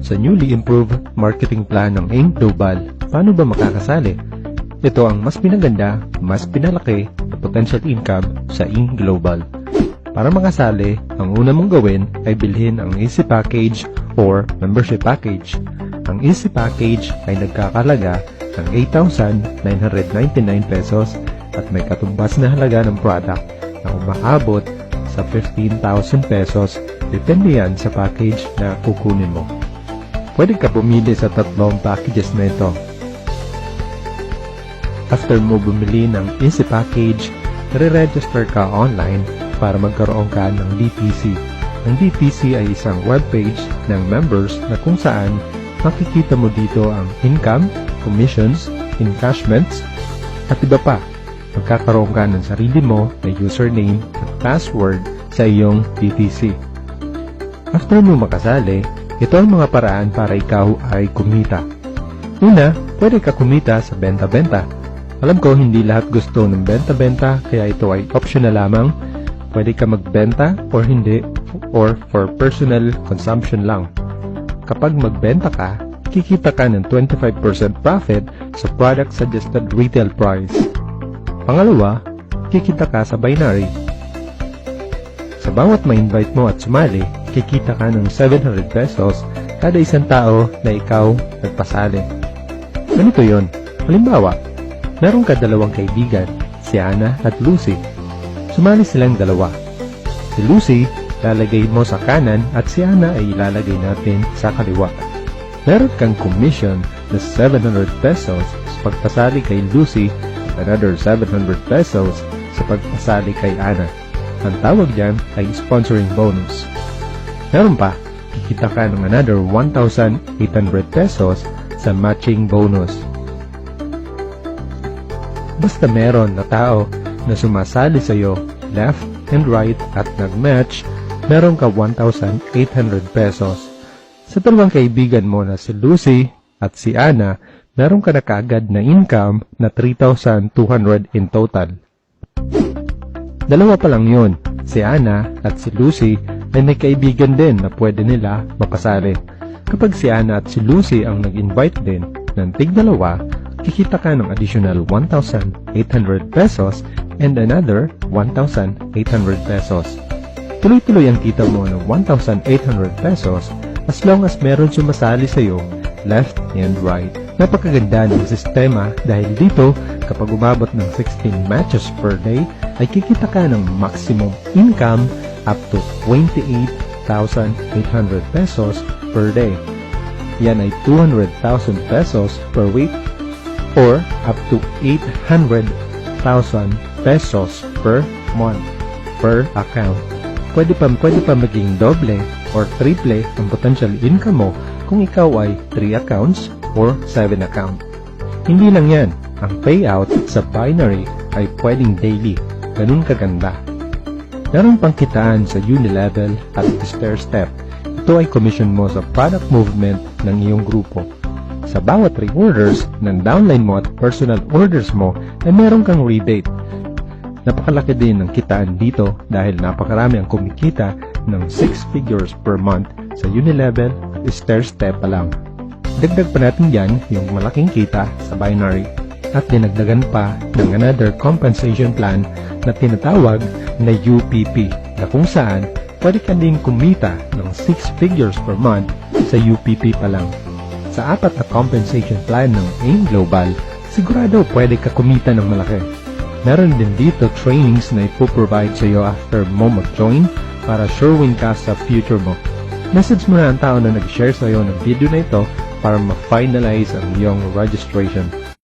sa newly improved marketing plan ng AIM Global. Paano ba makakasali? Ito ang mas pinaganda, mas pinalaki na potential income sa AIM Global. Para makasali, ang una mong gawin ay bilhin ang Easy Package or Membership Package. Ang Easy Package ay nagkakalaga ng 8,999 pesos at may katumbas na halaga ng product na umaabot sa 15,000 pesos, depende yan sa package na kukunin mo. Pwede ka bumili sa tatlong packages na ito. After mo bumili ng Easy Package, re-register ka online para magkaroon ka ng DTC. Ang DTC ay isang webpage ng members na kung saan makikita mo dito ang income, commissions, encashments, at iba pa. Magkakaroon ka ng sarili mo na username at password sa iyong DTC. After mo makasali, ito ang mga paraan para ikaw ay kumita. Una, pwede ka kumita sa benta-benta. Alam ko hindi lahat gusto ng benta-benta kaya ito ay optional lamang. Pwede ka magbenta or hindi or for personal consumption lang. Kapag magbenta ka, kikita ka ng 25% profit sa product suggested retail price. Pangalawa, kikita ka sa binary. Sa bawat ma-invite mo at sumali, kikita ka ng 700 pesos kada isang tao na ikaw nagpasali. Ganito yon. Halimbawa, meron ka dalawang kaibigan, si Ana at Lucy. Sumali silang dalawa. Si Lucy, lalagay mo sa kanan at si Ana ay ilalagay natin sa kaliwa. Meron kang commission na 700 pesos sa pagpasali kay Lucy at another 700 pesos sa pagpasali kay Ana. Ang tawag dyan ay sponsoring bonus. Meron pa, kikita ka ng another 1,800 pesos sa matching bonus. Basta meron na tao na sumasali sa iyo left and right at nag-match, meron ka 1,800 pesos. Sa dalawang kaibigan mo na si Lucy at si Ana, meron ka na kaagad na income na 3,200 in total. Dalawa pa lang yun, si Ana at si Lucy ay may kaibigan din na pwede nila mapasali. Kapag si Ana at si Lucy ang nag-invite din ng tig-dalawa, kikita ka ng additional 1,800 pesos and another 1,800 pesos. Tuloy-tuloy ang kita mo ng 1,800 pesos as long as meron sumasali sa iyo left and right. Napakaganda ng sistema dahil dito kapag umabot ng 16 matches per day ay kikita ka ng maximum income up to 28,800 pesos per day. Yan ay 200,000 pesos per week or up to 800,000 pesos per month per account. Pwede pa maging doble or triple ang potential income mo kung ikaw ay 3 accounts or 7 account. Hindi lang yan, ang payout sa binary ay pwedeng daily. Ganun kaganda. Meron pang kitaan sa Unilevel at Stair Step. Ito ay commission mo sa product movement ng iyong grupo. Sa bawat reorders ng downline mo at personal orders mo ay meron kang rebate. Napakalaki din ng kitaan dito dahil napakarami ang kumikita ng 6 figures per month sa Unilevel at Stair Step pa lang. Dagdag pa natin yan yung malaking kita sa binary at dinagdagan pa ng another compensation plan na tinatawag na UPP na kung saan pwede ka din kumita ng 6 figures per month sa UPP pa lang. Sa 4 na compensation plan ng AIM Global, sigurado pwede ka kumita ng malaki. Meron din dito trainings na ipoprovide sa iyo after mo mag-join para sure win ka sa future mo. Message mo na ang tao na nag-share sa iyo ng video na ito para ma-finalize ang iyong registration.